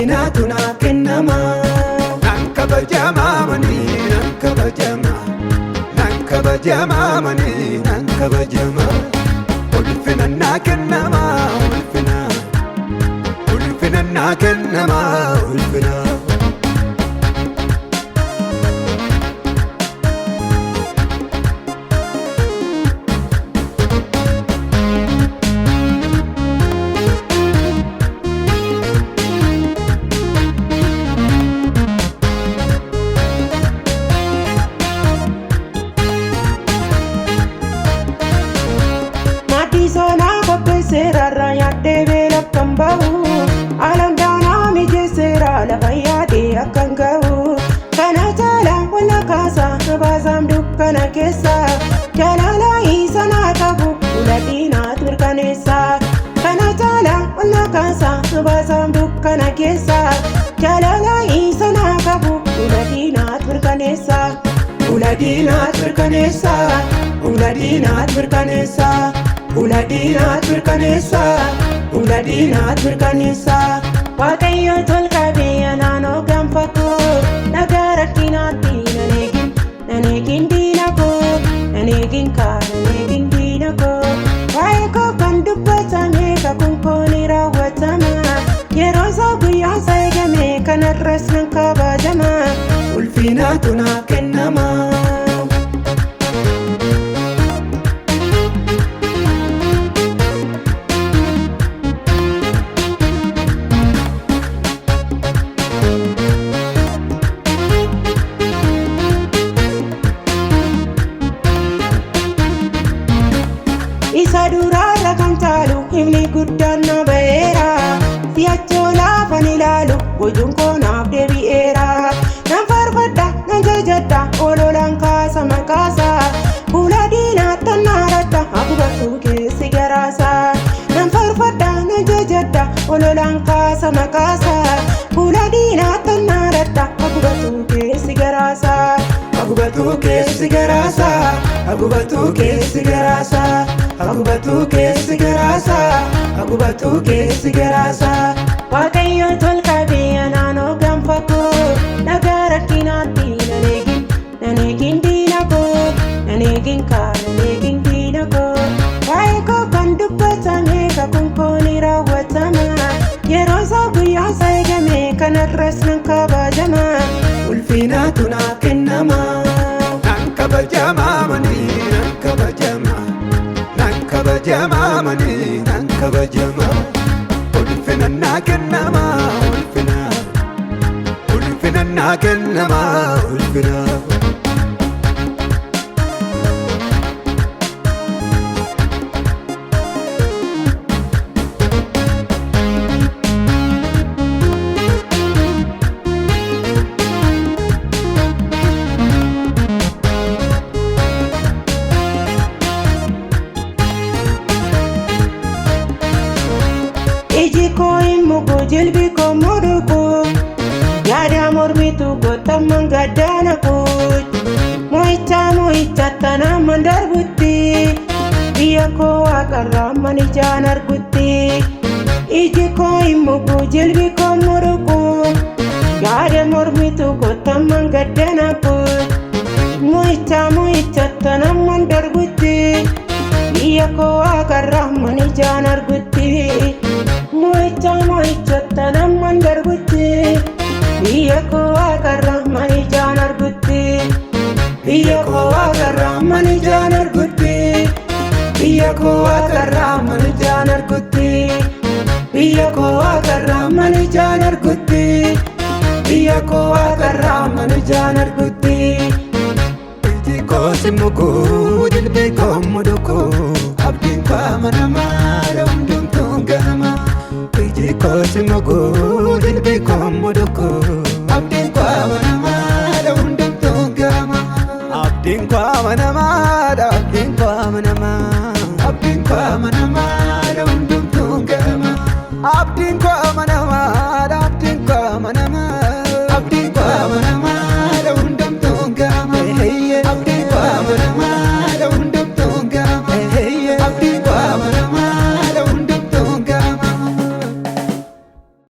ulfinaatu naa kennama. Nan kabajama mani nan kabajama, nan kabajama mani nan kabajama. Ulfina naa kennama ulfina, ulfina naa kennama ulfina. Serara yaade bela kambahu, alam dana mije sera la bayade akangahu. Kana jala wala kasa, bazam dukkana kesa. Jalala isana kabu, uladina turkanesa. Kana jala wala kasa, bazam dukkana kesa. Jalala isana kabu, uladina turkanesa. Uladina turkanesa, uladina turkanesa. Uladina turkanesa, uladina turkanesa. Waaqayyo tolkabeya naano gamfako, nagarakkinatti nanegin diinako, nanegin diinako. Waa'ee koo kan dubbatame kakuun koo ni raawwatama. Yeroo isaa guyyaa isaa eegame kanarras nan kabajama. Ulfinaatu naa kennama. Isa duraarra kan caalu himni guddaan na ba'eera. Si'achoo laafan ilaalu bojuun koo naaf deebi'eera. Nan faarfadha nan jajadha ololaan kaasa maqaasa. Fuula diinaatti naaradha akkubatu keessi garaasa. Nan faarfadha nan jajadha ololaan kaasa maqaasa. Fuula diinaatti naaradha akkubatu keessi garaasa. Agubatu keessi garaasa, agubatu keessi garaasa, agubatu keessi garaasa, agubatu keessi garaasa. Waaqayyo tolkabeya naano gamfako, nagarakkinatti nanegin diinako, nanegin diinako. Waa'ee koo kan dubbatame kakuun koo ni raawwatama. Yeroo isaa guyyaa isaa eegame kanarras nan kabajama. Ulfinaatu naa kennama. Nan kabajama mani nan kabajama, nan kabajama mani nan kabajama. Ulfina naa kennama ulfina, ulfina naa kennama ulfina. Iji koo immugu jilbi koo mudugu, yaada mormitu gotamman gaddanaku. Mo'icha tanaman darbutti, biyya koo waaqarraa manijaan argutti. Iji koo immugu jilbi koo mudugu, yaada mormitu gotamman gaddanaku. Mo'icha tanaman darbutti, biyya koo waaqarraa manijaan argutti. Mo'icha tanaman darbutti, biyya koo waaqarraa manijaan argutti. Biyya koo waaqarraa manijaan argutti, biyya koo waaqarraa manijaan argutti. Biyya koo waaqarraa manijaan argutti, biyya koo waaqarraa manijaan argutti. Iji koo simmugu jilbi koo mudugu, abdiin koo amanamaa hundumtuun ganama. Iji koo simmugu jilbi koo mudugu, abdiin koo amanamaa hundumtuun ganama. Abdiin koo amanamaa, abdiin koo amanamaa, abdiin koo amanamaa hundumtuun ganama. Abdiin